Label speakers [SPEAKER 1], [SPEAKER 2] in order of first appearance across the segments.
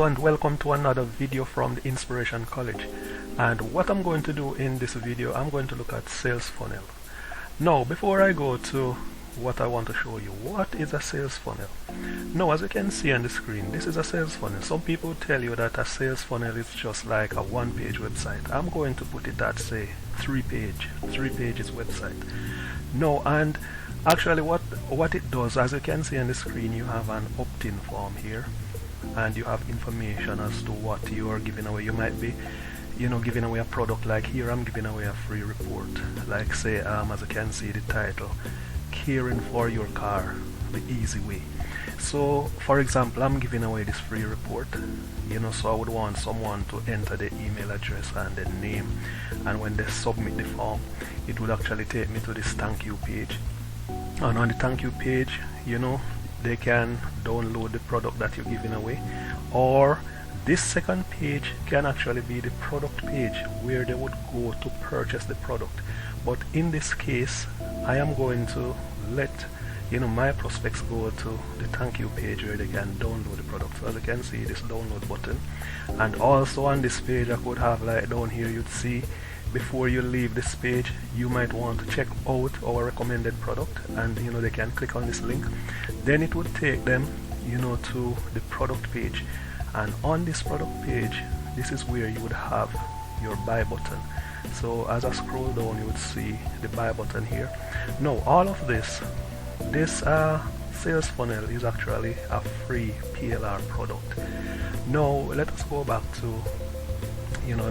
[SPEAKER 1] Hello and welcome to another video from the Inspiration College. And what I'm going to do in this video, I'm going to look at sales funnel. Now, before I go to what I want to show you, what is a sales funnel? Now, as you can see on the screen, this is a sales funnel. Some people tell you that a sales funnel is just like a one-page website. I'm going to put it at, say, three pages website. No, and actually what it does, as you can see on the screen, you have an opt-in form here, and you have information as to what you are giving away. You might be, giving away a product. Like here, I'm giving away a free report. Like say, as you can see, the title, "Caring for Your Car, the Easy Way." So, for example, I'm giving away this free report. So I would want someone to enter the email address and the name, and when they submit the form, it would actually take me to this thank you page. And on the thank you page, they can download the product that you're giving away, or this second page can actually be the product page where they would go to purchase the product. But in this case, I am going to let my prospects go to the thank you page where they can download the product. So as you can see, this download button, and also on this page I could have, like down here, you'd see, before you leave this page, you might want to check out our recommended product, and they can click on this link. Then it would take them to the product page, and on this product page, this is where you would have your buy button. So as I scroll down, you would see the buy button here. Now all of this sales funnel is actually a free PLR product. Now let us go back to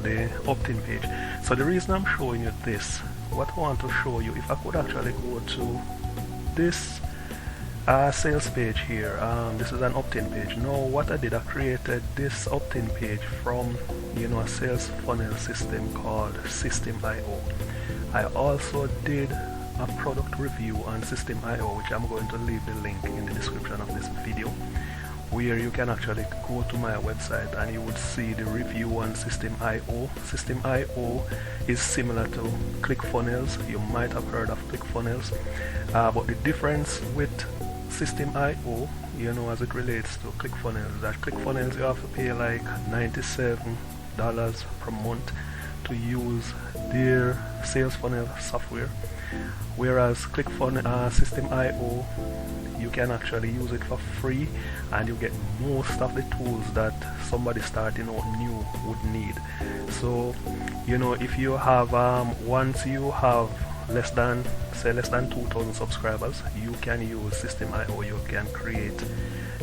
[SPEAKER 1] the opt-in page. So the reason I'm showing you this, what I want to show you, if I could actually go to this sales page here, this is an opt-in page. Now what I did, I created this opt-in page from a sales funnel system called System.io. I also did a product review on System.io, which I'm going to leave the link in the description of this video, where you can actually go to my website and you would see the review on System.io. System.io is similar to Clickfunnels. You might have heard of Clickfunnels, but the difference with System.io, as it relates to Clickfunnels, that Clickfunnels you have to pay like $97 per month to use their sales funnel software, whereas System.io, you can actually use it for free, and you get most of the tools that somebody starting out new would need. So if you have once you have less than 2,000 subscribers, you can use System.io. You can create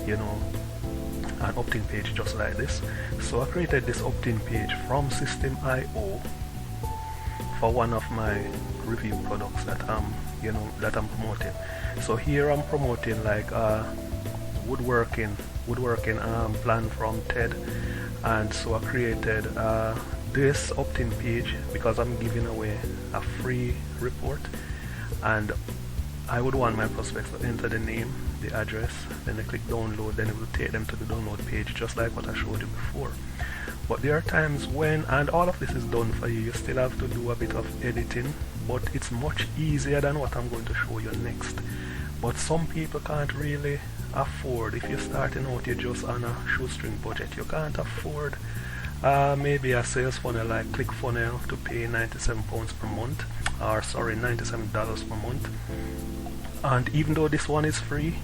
[SPEAKER 1] an opt-in page just like this. So I created this opt-in page from System.io for one of my review products that I'm promoting. So here I'm promoting like woodworking plan from Ted, and so I created this opt-in page because I'm giving away a free report, and I would want my prospects to enter the name, the address, then they click download, then it will take them to the download page just like what I showed you before. But there are times when, and all of this is done for you, you still have to do a bit of editing, but it's much easier than what I'm going to show you next. But some people can't really afford, if you're starting out, you're just on a shoestring budget, you can't afford maybe a sales funnel like Clickfunnels to pay £97 per month, or sorry, $97 per month. And even though this one is free,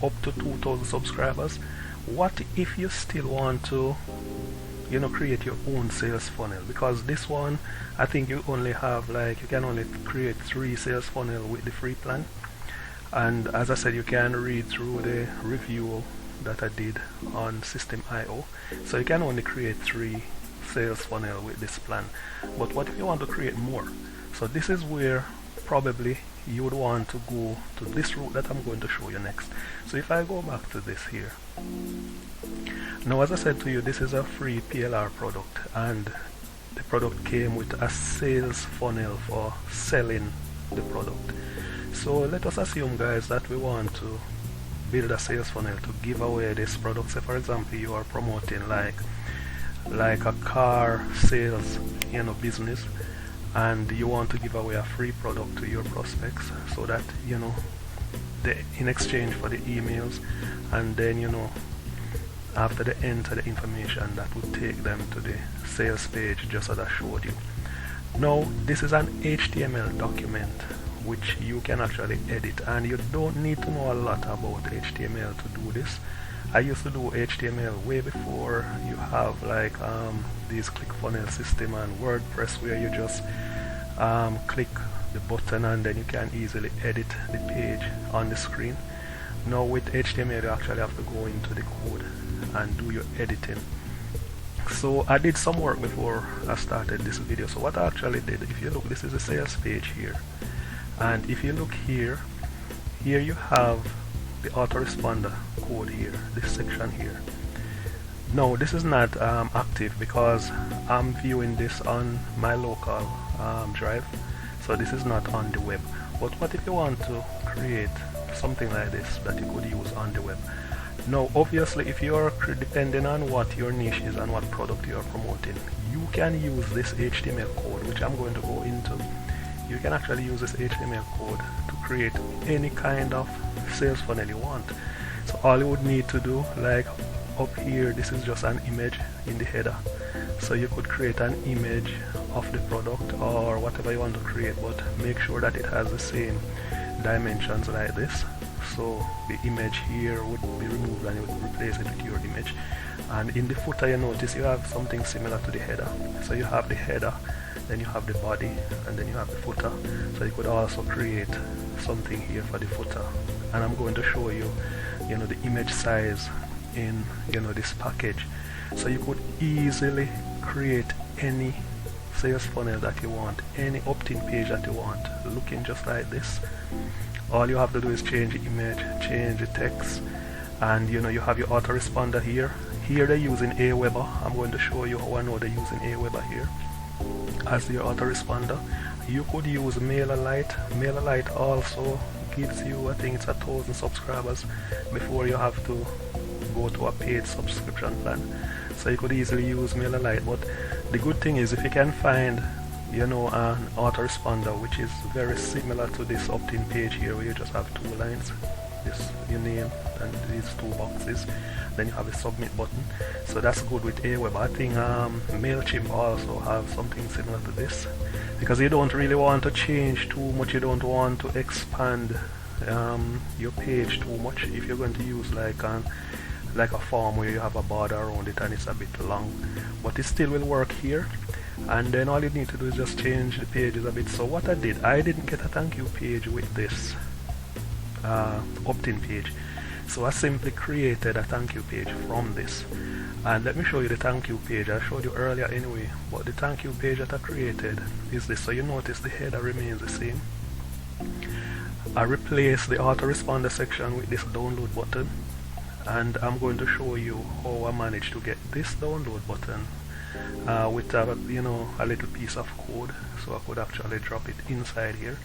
[SPEAKER 1] up to 2,000 subscribers, what if you still want to create your own sales funnel? Because this one, I think you only have you can only create 3 sales funnel with the free plan. And as I said, you can read through the review that I did on System.io. So you can only create 3 sales funnel with this plan. But what if you want to create more? So this is where probably you would want to go to this route that I'm going to show you next. So if I go back to this here, now as I said to you, this is a free PLR product, and the product came with a sales funnel for selling the product. So let us assume, guys, that we want to build a sales funnel to give away this product. Say for example, you are promoting like a car sales business, and you want to give away a free product to your prospects, so that in exchange for the emails, and then after they enter the information, that would take them to the sales page just as I showed you. Now this is an HTML document which you can actually edit, and you don't need to know a lot about HTML to do this. I used to do HTML way before you have like these Clickfunnels system and WordPress, where you just click the button and then you can easily edit the page on the screen. Now with HTML you actually have to go into the code and do your editing. So I did some work before I started this video. So what I actually did, if you look, this is a sales page here, and if you look here you have the autoresponder code here, this section here. No, this is not active because I'm viewing this on my local drive, so this is not on the web. But what if you want to create something like this that you could use on the web? Now obviously if you're depending on what your niche is and what product you are promoting, you can use this HTML code, which I'm going to go into. You can actually use this HTML code to create any kind of sales funnel you want. So all you would need to do, like up here, this is just an image in the header, so you could create an image of the product or whatever you want to create, but make sure that it has the same dimensions like this. So the image here would be removed and you would replace it with your image. And in the footer, you notice you have something similar to the header. So you have the header, then you have the body, and then you have the footer. So you could also create something here for the footer. And I'm going to show you, the image size in, this package. So you could easily create any sales funnel that you want, any opt-in page that you want, looking just like this. All you have to do is change the image, change the text, and you have your autoresponder here. Here they're using Aweber. I'm going to show you how I know they're using Aweber here as your autoresponder. You could use MailerLite. MailerLite also gives you, I think it's 1,000 subscribers before you have to go to a paid subscription plan. So you could easily use MailerLite. But the good thing is, if you can find an autoresponder which is very similar to this opt-in page here, where you just have 2 lines, this your name and these 2 boxes, then you have a submit button. So that's good with Aweber. I think MailChimp also have something similar to this, because you don't really want to change too much. You don't want to expand your page too much if you're going to use like a form where you have a border around it and it's a bit long, but it still will work here. And then all you need to do is just change the pages a bit. So what I did, I didn't get a thank you page with this opt-in page, so I simply created a thank you page from this. And let me show you the thank you page. I showed you earlier anyway, but the thank you page that I created is this. So you notice the header remains the same. I replaced the autoresponder section with this download button, and I'm going to show you how I managed to get this download button with a little piece of code. So I could actually drop it inside here,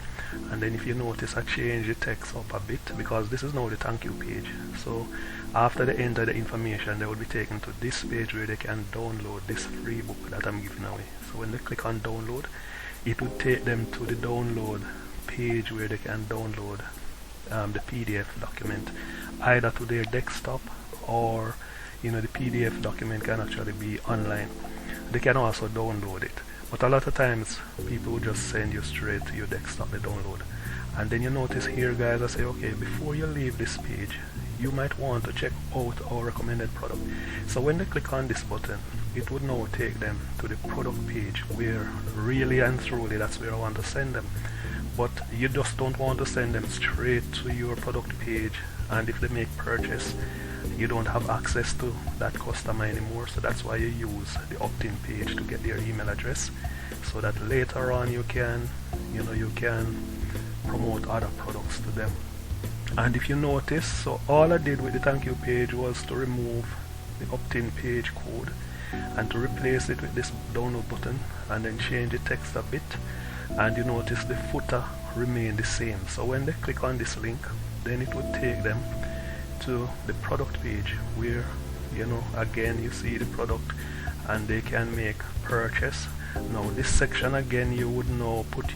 [SPEAKER 1] and then if you notice, I changed the text up a bit because this is now the thank you page. So after they enter the information, they will be taken to this page where they can download this free book that I'm giving away. So when they click on download, it would take them to the download page where they can download the PDF document either to their desktop, or the PDF document can actually be online. They can also download it, but a lot of times people will just send you straight to your desktop the download. And then you notice here, guys, I say, okay, before you leave this page, you might want to check out our recommended product. So when they click on this button, it would now take them to the product page, where really and truly that's where I want to send them. But you just don't want to send them straight to your product page, and if they make purchase, you don't have access to that customer anymore. So that's why you use the opt-in page to get their email address, so that later on you can promote other products to them. And if you notice, so all I did with the thank you page was to remove the opt-in page code and to replace it with this download button, and then change the text a bit, and you notice the footer remained the same. So when they click on this link, then it would take them to the product page, where again you see the product and they can make purchase. Now this section again, you would now put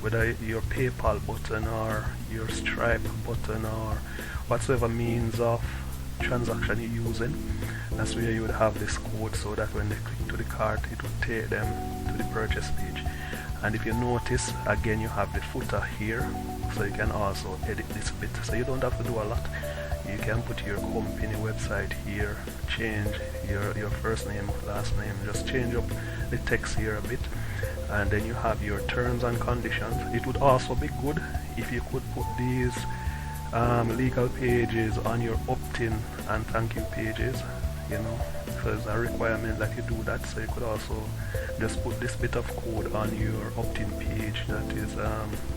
[SPEAKER 1] whether your PayPal button or your Stripe button or whatsoever means of transaction you're using. That's where you would have this code, so that when they click to the cart, it would take them to the purchase page. And if you notice, again, you have the footer here, so you can also edit this bit. So you don't have to do a lot. You can put your company website here, change your first name, last name, just change up the text here a bit, and then you have your terms and conditions. It would also be good if you could put these legal pages on your opt-in and thank you pages, you know, so it's a requirement that you do that. So you could also just put this bit of code on your opt-in page, that is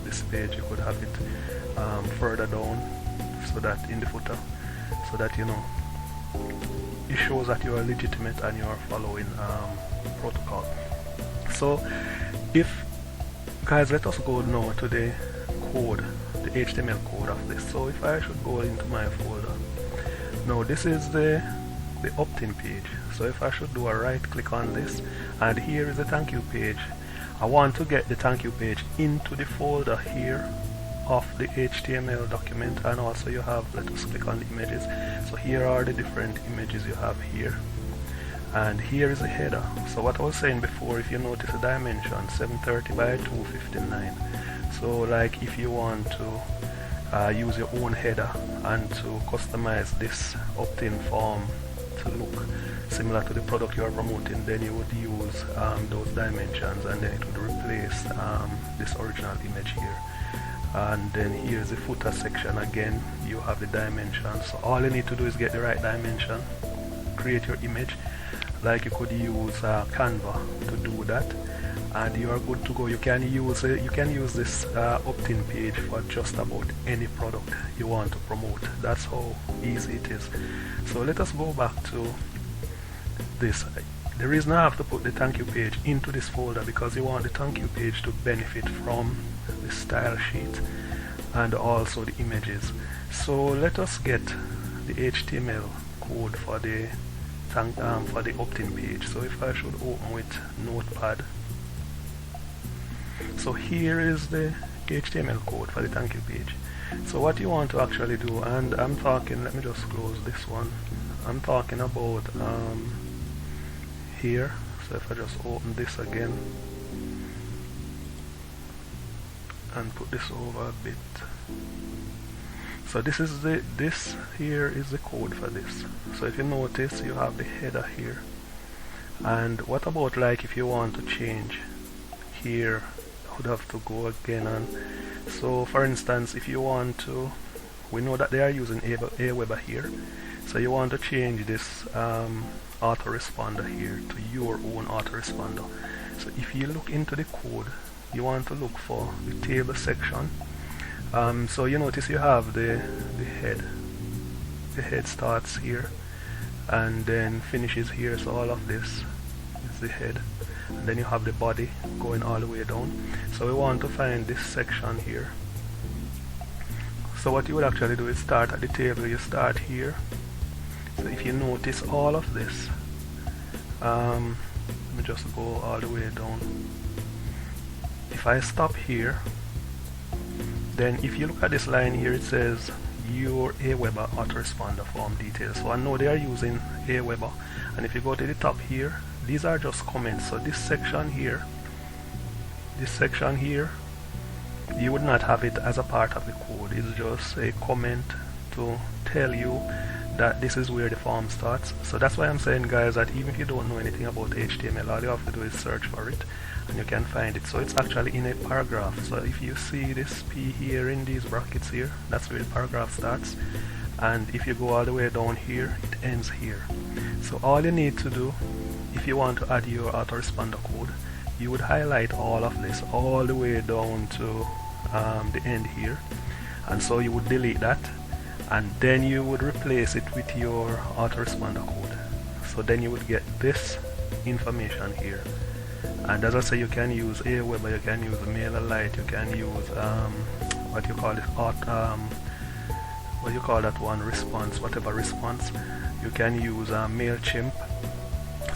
[SPEAKER 1] this page. You could have it further down, so that in the footer, so that, you know, it shows that you are legitimate and you are following protocol. So if, guys, let us go now to the code, the HTML code of this. So if I should go into my folder, now this is the opt-in page. So if I should do a right click on this, and here is the thank you page, I want to get the thank you page into the folder here of the HTML document. And also you have, let us click on the images. So here are the different images you have here, and here is the header. So what I was saying before, if you notice the dimension 730 by 259, so like if you want to use your own header and to customize this opt-in form to look similar to the product you are promoting, then you would use those dimensions, and then it would replace this original image here. And then here's the footer section. Again, you have the dimensions. So all you need to do is get the right dimension, create your image. Like you could use Canva to do that, and you are good to go. You can use this opt-in page for just about any product you want to promote. That's how easy it is. So let us go back to this. The reason I have to put the thank you page into this folder, because you want the thank you page to benefit from the style sheet and also the images. So let us get the HTML code for the opt-in page. So if I should open with Notepad, so here is the HTML code for the thank you page. So what you want to actually do, and I'm talking, let me just close this one, I'm talking about here. So if I just open this again and put this over a bit, so this here is the code for this. So if you notice, you have the header here. And what about, like, if you want to change here, I would have to go again. And so for instance, if you want to, we know that they are using Aweber here, so you want to change this autoresponder here to your own autoresponder. So if you look into the code, you want to look for the table section. So you notice you have the head. The head starts here and then finishes here. So all of this is the head, and then you have the body going all the way down. So we want to find this section here. So what you would actually do is start at the table. You start here. So if you notice all of this, let me just go all the way down. If I stop here, then if you look at this line here, it says your Aweber autoresponder form details. So I know they are using Aweber. And if you go to the top here, these are just comments. So this section here, you would not have it as a part of the code. It's just a comment to tell you that this is where the form starts. So that's why I'm saying, guys, that even if you don't know anything about HTML, all you have to do is search for it and you can find it. So it's actually in a paragraph. So if you see this P here in these brackets here, that's where the paragraph starts. And if you go all the way down here, it ends here. So all you need to do, if you want to add your autoresponder code, you would highlight all of this all the way down to the end here. And so you would delete that, and then you would replace it with your autoresponder code. So then you would get this information here. And as I say, you can use Aweber, you can use MailerLite, you can use what you call it, what you call that one, response, whatever response. You can use MailChimp.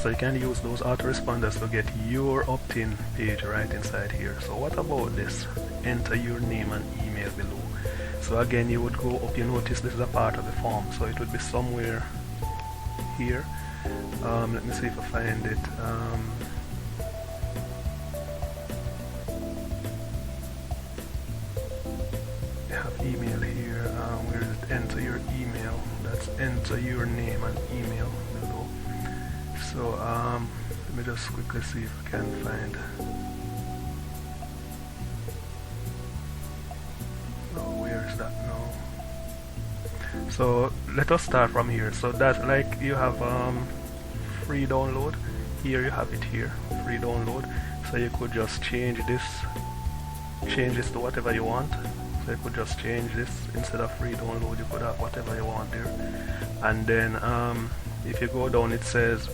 [SPEAKER 1] So you can use those autoresponders to get your opt-in page right inside here. So what about this? Enter your name and email below. So again, you would go up. You notice this is a part of the form, so it would be somewhere here. Let me see if I find it. You have email here. Where is it? Enter your email. That's enter your name and email below. So let me just quickly see if I can find. Oh, where is that now? So let us start from here. So that's like you have free download. Here you have it here, free download. So you could just change this to whatever you want. So you could just change this. Instead of free download, you could have whatever you want there. And then if you go down, it says,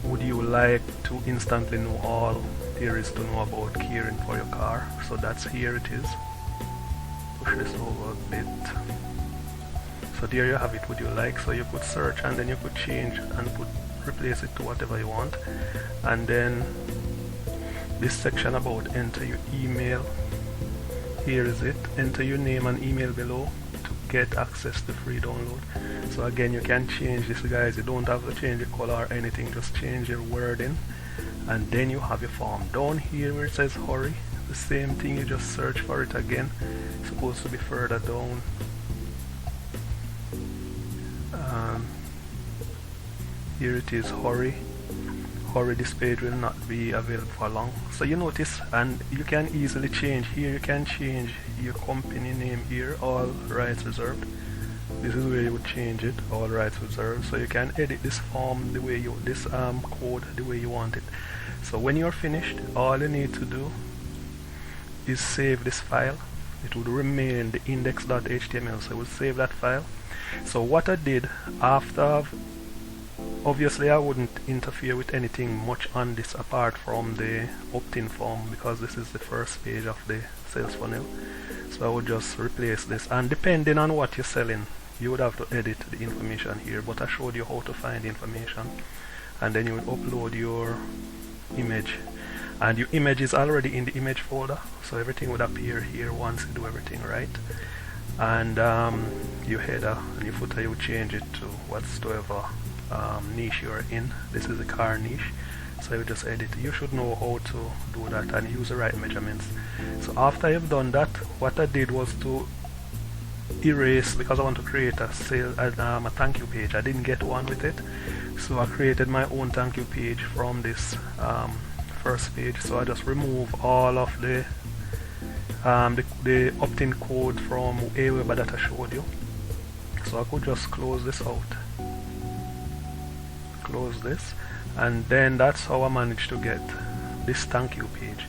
[SPEAKER 1] would you like to instantly know all there is to know about caring for your car? So that's here it is. Push this over a bit. So there you have it, would you like. So you could search and then you could change and replace it to whatever you want. And then this section about enter your email, here is it. Enter your name and email below to get access to free download. So again, you can change this, guys. You don't have to change the color or anything, just change your wording, and then you have your form. Down here where it says hurry, the same thing, you just search for it again. It's supposed to be further down. Here it is, hurry. Hurry, this page will not be available for long. So you notice, and you can easily change here. You can change your company name here, all rights reserved. This is where you would change it, all rights reserved. So you can edit this form the way you, this code the way you want it. So when you're finished, all you need to do is save this file. It would remain the index.html, so I would save that file. So what I did after, obviously I wouldn't interfere with anything much on this apart from the opt-in form, because this is the first page of the sales funnel. So I would just replace this, and depending on what you're selling, you would have to edit the information here, but I showed you how to find the information. And then you would upload your image, and your image is already in the image folder, so everything would appear here once you do everything right. And your header and your footer, you would change it to whatsoever niche you're in. This is the car niche, so you just edit. You should know how to do that and use the right measurements. So after you've done that, what I did was to erase, because I want to create a thank you page. I didn't get one with it, so I created my own thank you page from this first page. So I just remove all of the opt-in code from Aweber that I showed you. So I could just close this out, close this, and then that's how I managed to get this thank you page.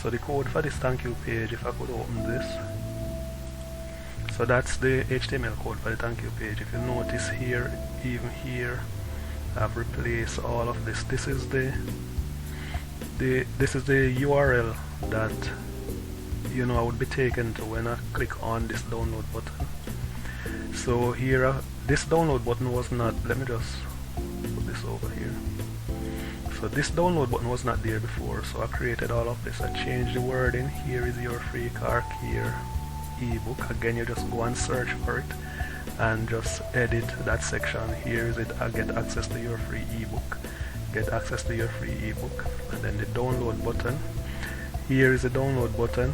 [SPEAKER 1] So the code for this thank you page, if I could open this, so that's the HTML code for the thank you page. If you notice here, even here, I've replaced all of this. This is the URL that I would be taken to when I click on this download button. So here, this download button was not, let me just put this over here. So this download button was not there before, so I created all of this. I changed the wording. Here is your free car care ebook. Again, you just go and search for it and just edit that section. Here is it, I get access to your free ebook. Get access to your free ebook. And then the download button. Here is the download button.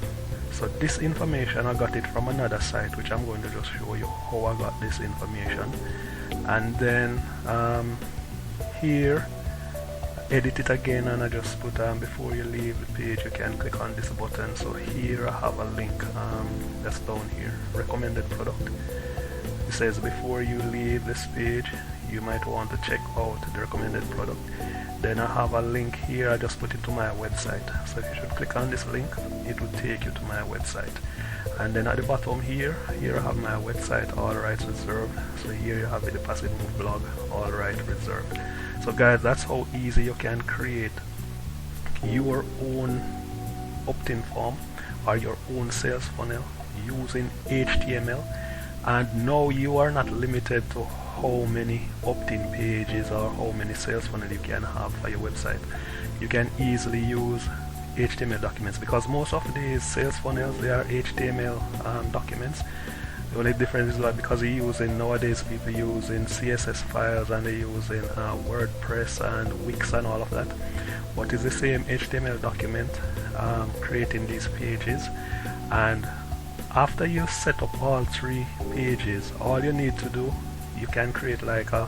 [SPEAKER 1] So this information, I got it from another site, which I'm going to just show you how I got this information. And then here, edit it again, and I just put before you leave the page, you can click on this button. So here I have a link that's down here, recommended product. It says before you leave this page, you might want to check out the recommended product. Then I have a link here, I just put it to my website. So if you should click on this link, it will take you to my website. And then at the bottom here I have my website, all rights reserved. So here you have the Passive Move blog, all rights reserved. So guys, that's how easy you can create your own opt-in form or your own sales funnel using HTML. And now you are not limited to how many opt-in pages or how many sales funnel you can have for your website. You can easily use HTML documents, because most of these sales funnels, they are HTML documents. The only difference is that because you're using, nowadays people using CSS files and they're using WordPress and Wix and all of that, but it's the same HTML document creating these pages. And after you set up all 3 pages, all you need to do, you can create like a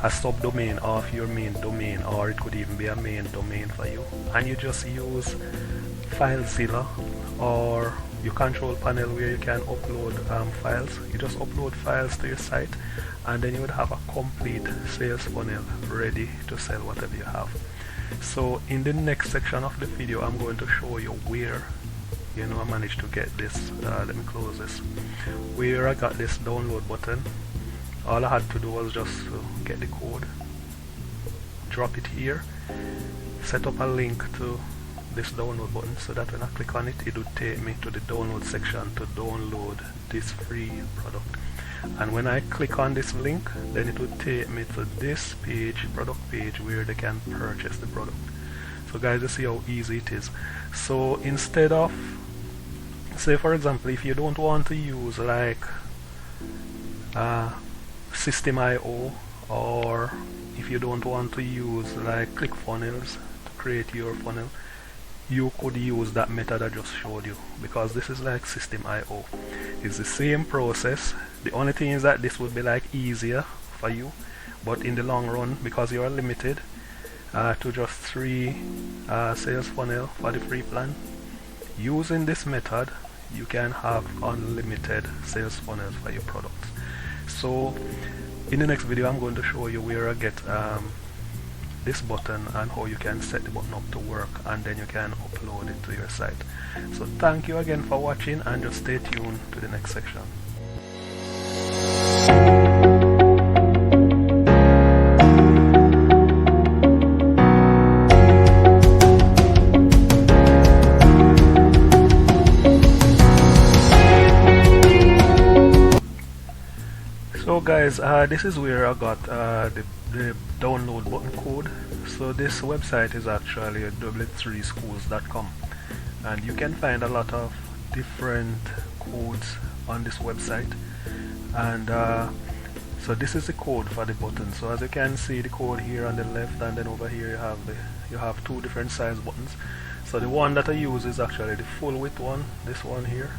[SPEAKER 1] subdomain of your main domain, or it could even be a main domain for you, and you just use FileZilla or your control panel where you can upload files. You just upload files to your site, and then you would have a complete sales funnel ready to sell whatever you have. So in the next section of the video, I'm going to show you where I managed to get this. Let me close this. Where I got this download button. All I had to do was just get the code, drop it here, set up a link to this download button, so that when I click on it, it would take me to the download section to download this free product. And when I click on this link, then it would take me to this page, product page, where they can purchase the product. So guys, you see how easy it is. So instead of, say for example, if you don't want to use like System.io, or if you don't want to use like Clickfunnels to create your funnel, you could use that method I just showed you, because this is like System.io. It's the same process. The only thing is that this would be like easier for you, but in the long run, because you are limited to just 3 sales funnel for the free plan, using this method you can have unlimited sales funnels for your products. So in the next video, I'm going to show you where I get this button and how you can set the button up to work, and then you can upload it to your site. So thank you again for watching, and just stay tuned to the next section. So guys, this is where I got the download button code. So this website is actually w3schools.com, and you can find a lot of different codes on this website. And so this is the code for the button. So as you can see, the code here on the left, and then over here you have 2 different size buttons. So the one that I use is actually the full width one, this one here.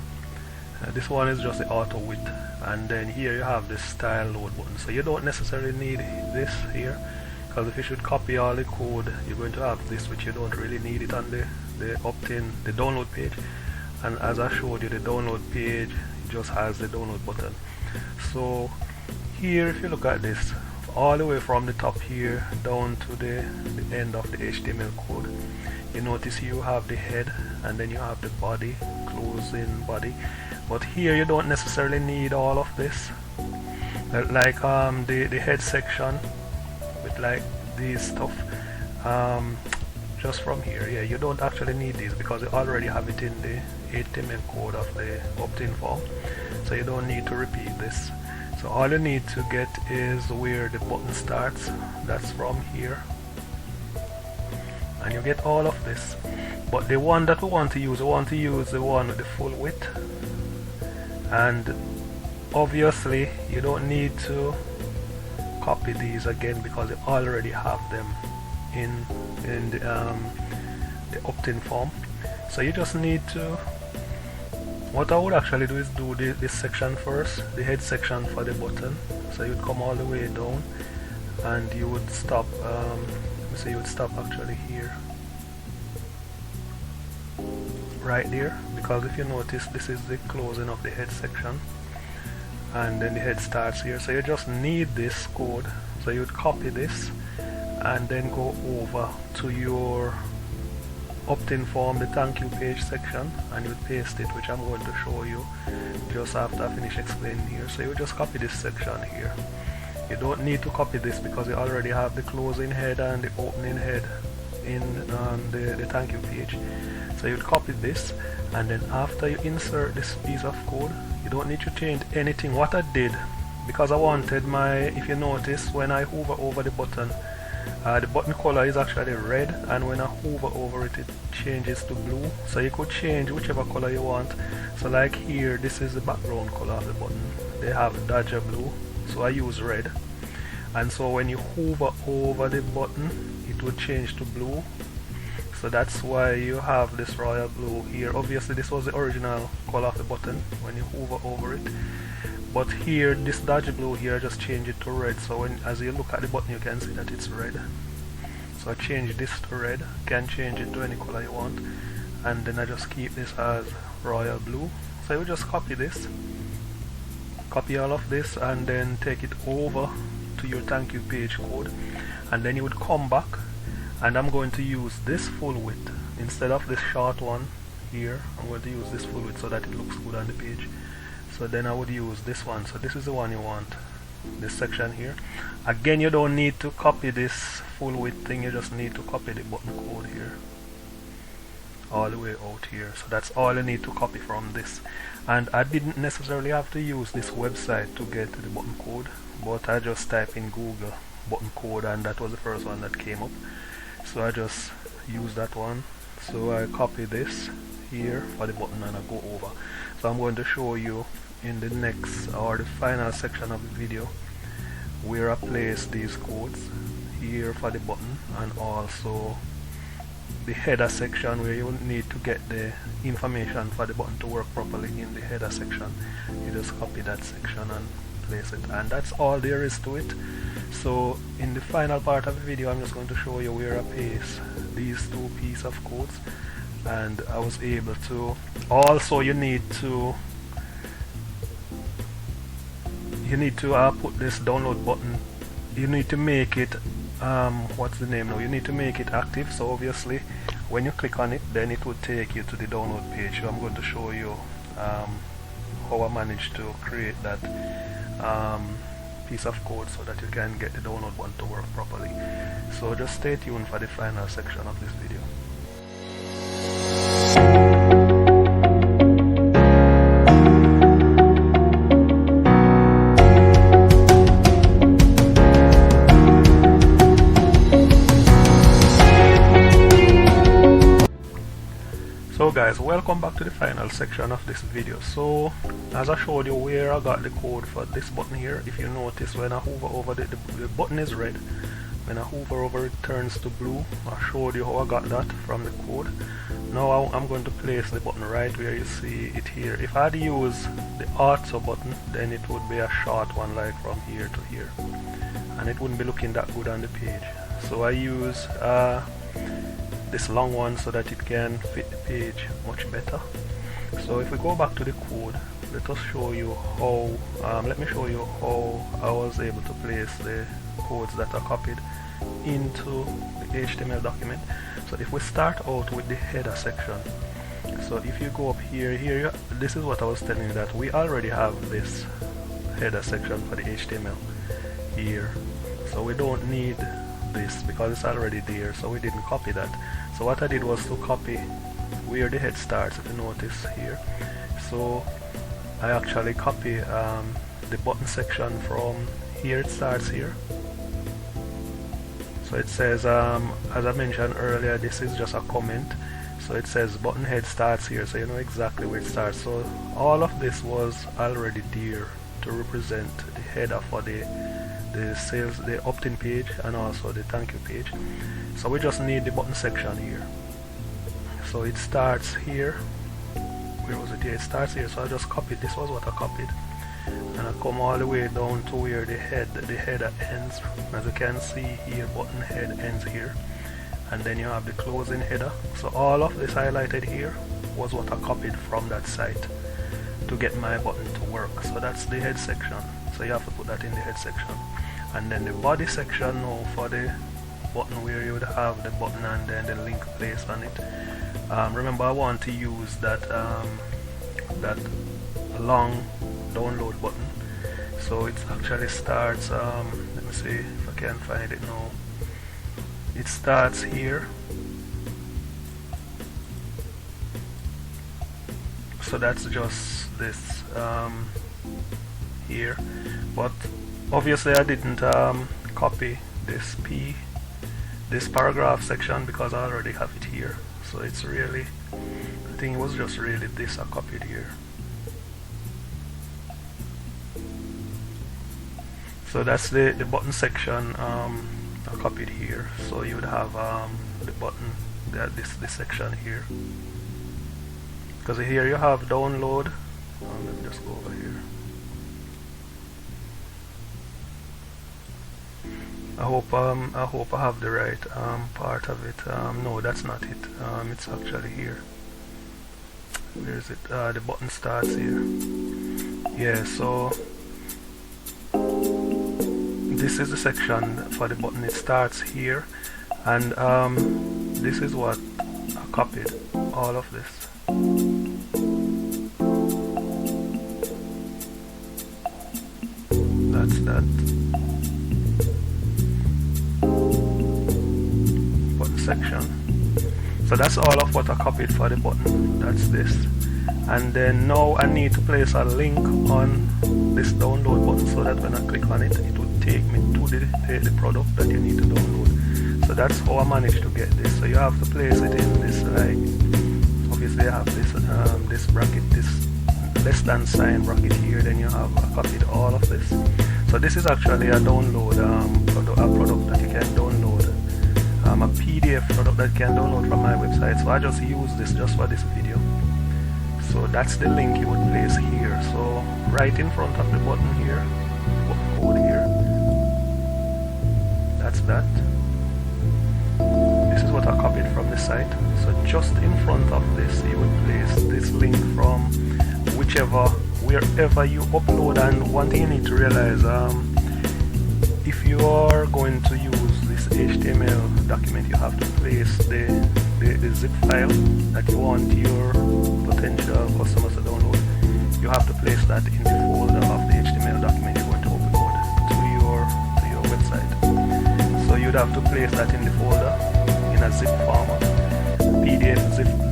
[SPEAKER 1] This one is just the auto width, and then here you have the style load button. So you don't necessarily need this here, because if you should copy all the code, you're going to have this, which you don't really need it on the opt-in, the download page. And as I showed you, the download page just has the download button. So here, if you look at this, all the way from the top here down to the end of the HTML code, you notice you have the head, and then you have the body, closing body. But here you don't necessarily need all of this, like the head section with like these stuff, just from here. Yeah, you don't actually need these, because you already have it in the HTML code of the opt-in form, so you don't need to repeat this. So all you need to get is where the button starts. That's from here, and you get all of this. But the one that we want to use the one with the full width. And obviously you don't need to copy these again, because you already have them in the opt-in form. So you just need to, what I would actually do is do this section first, the head section for the button. So you'd come all the way down, and you would stop, so you would stop actually here, right there, because if you notice, this is the closing of the head section, and then the head starts here. So you just need this code, so you would copy this and then go over to your opt-in form, the thank you page section, and you would paste it, which I'm going to show you just after I finish explaining here. So you would just copy this section here. You don't need to copy this, because you already have the closing head and the opening head in the thank you page. So you'd copy this, and then after you insert this piece of code, you don't need to change anything. What I did, because I wanted if you notice, when I hover over the button, The button color is actually red, and when I hover over it, it changes to blue. So you could change whichever color you want. So like here, this is the background color of the button. They have Dodger blue, so I use red. And so when you hover over the button, it would change to blue. So that's why you have this royal blue here. Obviously this was the original color of the button when you hover over it, but here this Dodger blue here, I just change it to red. So when as you look at the button, you can see that it's red. So I change this to red. You can change it to any color you want, and then I just keep this as royal blue. So you just copy this, copy all of this, and then take it over to your thank you page code, and then you would come back, and I'm going to use this full width instead of this short one here. I'm going to use this full width so that it looks good on the page. So then I would use this one. So this is the one you want, this section here. Again, you don't need to copy this full width thing, you just need to copy the button code here all the way out here. So that's all you need to copy from this. And I didn't necessarily have to use this website to get the button code, but I just type in Google button code, and that was the first one that came up. So I just use that one. So I copy this here for the button and I go over. So I'm going to show you in the next or the final section of the video where I place these codes here for the button, and also the header section where you need to get the information for the button to work properly in the header section. You just copy that section and place it, and that's all there is to it. So in the final part of the video, I'm just going to show you where I paste these two pieces of codes, and I was able to also you need to put this download button, you need to make it what's the name now, you need to make it active. So obviously when you click on it, then it would take you to the download page. So I'm going to show you how I managed to create that piece of code so that you can get the download button to work properly. So just stay tuned for the final section of this video. So guys, welcome back to the final section of this video. So as I showed you where I got the code for this button here, if you notice when I hover over the button is red, when I hover over it turns to blue. I showed you how I got that from the code. Now I'm going to place the button right where you see it here. If I had used the auto button, then it would be a short one like from here to here, and it wouldn't be looking that good on the page. So I use this long one so that it can fit the page much better. So if we go back to the code, let us show you how let me show you how I was able to place the codes that are copied into the HTML document. So if we start out with the header section, so if you go up here, this is what I was telling you, that we already have this header section for the HTML here, so we don't need this because it's already there, so we didn't copy that. So what I did was to copy where the head starts, if you notice here. So I actually copy the button section from here. It starts here. So it says, as I mentioned earlier, this is just a comment. So it says button head starts here, so you know exactly where it starts. So all of this was already there to represent the header for the sales, the opt-in page, and also the thank you page. So we just need the button section here. So it starts here. Where was it? Yeah, it starts here. So I just copied. This was what I copied, and I come all the way down to where the header ends. As you can see here, button head ends here, and then you have the closing header. So all of this highlighted here was what I copied from that site to get my button to work. So that's the head section. So you have to put that in the head section. And then the body section now for the button, where you would have the button and then the link placed on it. Remember, I want to use that that long download button. So it actually starts, let me see if I can find it now. It starts here. So that's just this here, but obviously I didn't copy this P this paragraph section because I already have it here. So it's really, the thing was just really this I copied here. So that's the button section I copied here. So you would have the button, this section here. Because here you have download. Let me just go over here. I hope I have the right part of it. No, that's not it. It's actually here. Where is it? The button starts here. Yeah, so this is the section for the button. It starts here, and this is what I copied, all of this. That's that button section. So that's all of what I copied for the button. That's this. And then now I need to place a link on this download button so that when I click on it, it would take me to the product that you need to download. So that's how I managed to get this. So you have to place it in this, like, obviously I have this this bracket, this less than sign bracket here. Then you have I copied all of this. So this is actually a download a product that you can download, a PDF product that you can download from my website. So I just use this just for this video. So that's the link you would place here. So right in front of the button here, button code here. That's that. This is what I copied from the site. So just in front of this, you would place this link from wherever you upload. And one thing you need to realize, if you are going to use this HTML document, you have to place the zip file that you want your potential customers to download. You have to place that in the folder of the HTML document you're going to upload to your website. So you'd have to place that in the folder in a zip format, PDF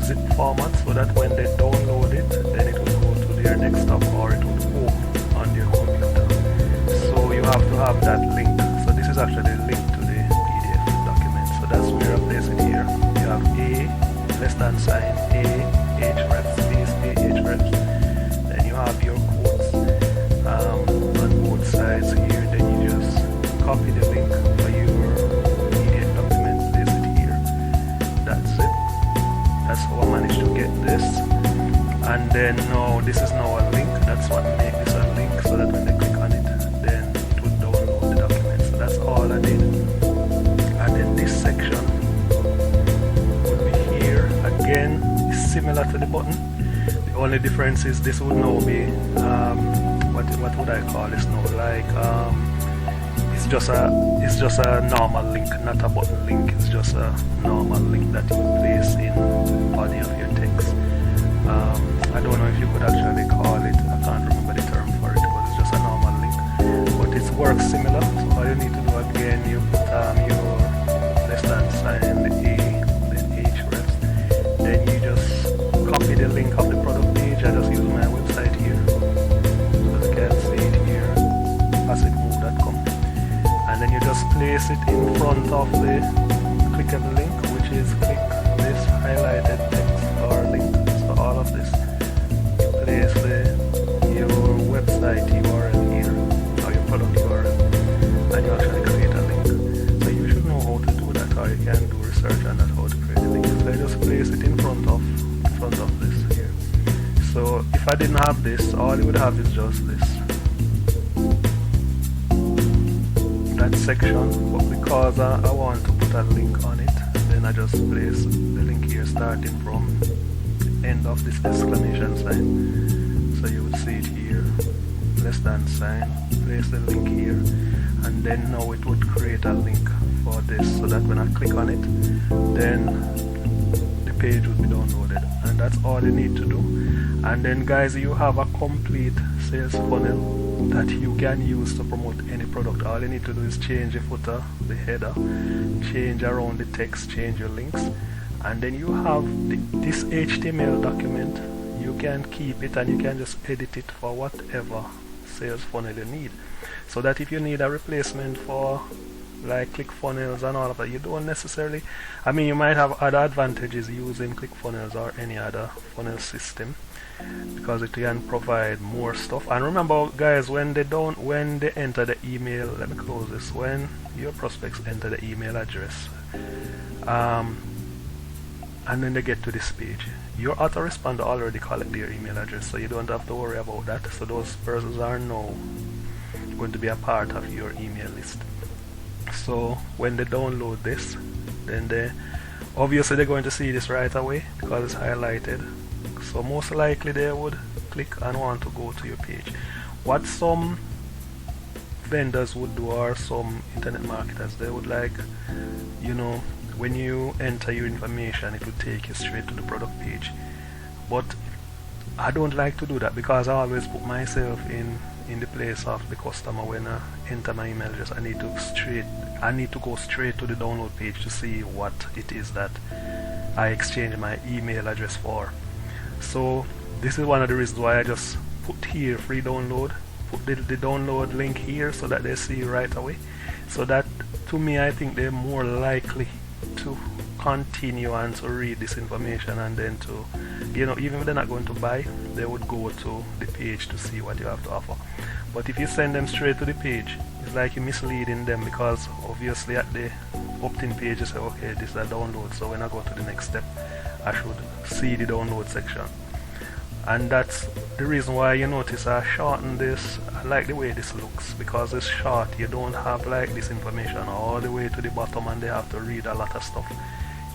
[SPEAKER 1] zip format, so that when they download it, then it will go to their desktop or it will open on their computer. So you have to have that link. So this is actually a link to the PDF document. So that's where I place it here. You have A, less than sign, A, href, space, A, href. Then you have your quotes on both sides here. Then you just copy the link for your PDF document, place it here. That's it. That's how I managed to get this. And then now this is now a link. That's what makes this a link, so that when they click on it, then it would download the document. So that's all I did. And then this section would be here. Again, it's similar to the button. The only difference is this would now be what would I call this now? Like it's just a normal link, not a button link. It's just a normal link that you would place in the body of your text. I don't know if you could actually call it, I can't remember the term for it, but it's just a normal link. But it works similar, so all you need to do again, you put your less than sign, the A, then href, then you just copy the link of the product page. I just use my website here, so you can see it here, assetmove.com, and then you just place it in front of the clickable link, which is click this highlighted text or link. So all of this, you place your website URL here, or your product URL, and you actually create a link. So you should know how to do that, or you can do research on that, how to create a link. So I just place it in front of this here. So if I didn't have this, all you would have is just this, that section. But because I want to put a link on it, then I just place the link here starting from end of this exclamation sign. So you would see it here, less than sign, place the link here, and then now it would create a link for this, so that when I click on it, then the page would be downloaded. And that's all you need to do. And then guys, you have a complete sales funnel that you can use to promote any product. All you need to do is change the footer, the header, change around the text, change your links, and then you have this HTML document. You can keep it and you can just edit it for whatever sales funnel you need. So that if you need a replacement for like Clickfunnels and all of that, you don't necessarily, I mean, you might have other advantages using Clickfunnels or any other funnel system, because it can provide more stuff. And remember guys, when they enter the email, let me close this, when your prospects enter the email address, and then they get to this page, your autoresponder already collect their email address, so you don't have to worry about that. So those persons are now going to be a part of your email list. So when they download this, then obviously they're going to see this right away because it's highlighted. So most likely they would click and want to go to your page. What some vendors would do, or some internet marketers, they would like, you know, when you enter your information, it will take you straight to the product page. But I don't like to do that, because I always put myself in the place of the customer. When I enter my email address, I need to go straight to the download page to see what it is that I exchange my email address for. So this is one of the reasons why I just put here free download, put the download link here so that they see right away. So that, to me, I think they're more likely to continue and to read this information, and then to, you know, even if they're not going to buy, they would go to the page to see what you have to offer. But if you send them straight to the page, it's like you're misleading them, because obviously at the opt-in page you say, okay, this is a download, so when I go to the next step, I should see the download section. And that's the reason why you notice I shorten this. I like the way this looks, because it's short. You don't have like this information all the way to the bottom and they have to read a lot of stuff.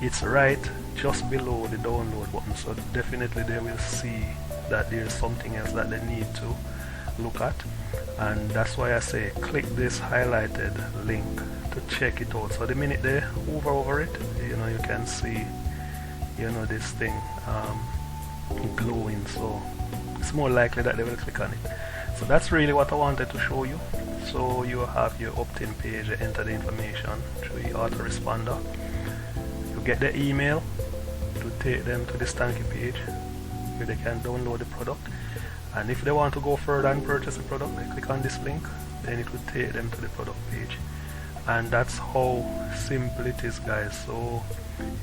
[SPEAKER 1] It's right just below the download button, so definitely they will see that there's something else that they need to look at. And that's why I say click this highlighted link to check it out. So the minute they hover over it, you know, you can see, you know, this thing glowing, so it's more likely that they will click on it. So that's really what I wanted to show you. So you have your opt-in page, you enter the information through your autoresponder, you get the email to take them to this thank you page where they can download the product, and if they want to go further and purchase the product, they click on this link, then it will take them to the product page. And that's how simple it is, guys. So,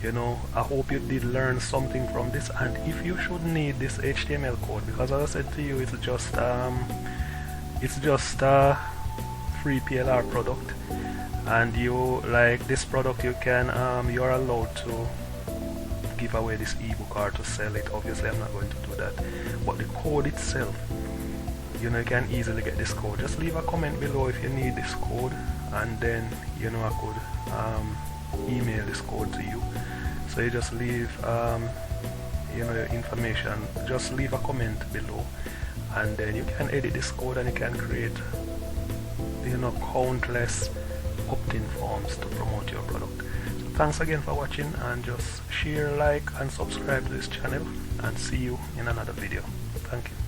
[SPEAKER 1] you know, I hope you did learn something from this. And if you should need this HTML code, because as I said to you, it's just a free PLR product, and you like this product, you can you're allowed to give away this ebook or to sell it. Obviously I'm not going to do that, but the code itself, you know, you can easily get this code. Just leave a comment below if you need this code, and then, you know, I could email this code to you. So you just leave you know, your information, just leave a comment below, and then you can edit this code and you can create, you know, countless opt-in forms to promote your product. So thanks again for watching, and just share, like and subscribe to this channel, and see you in another video. Thank you.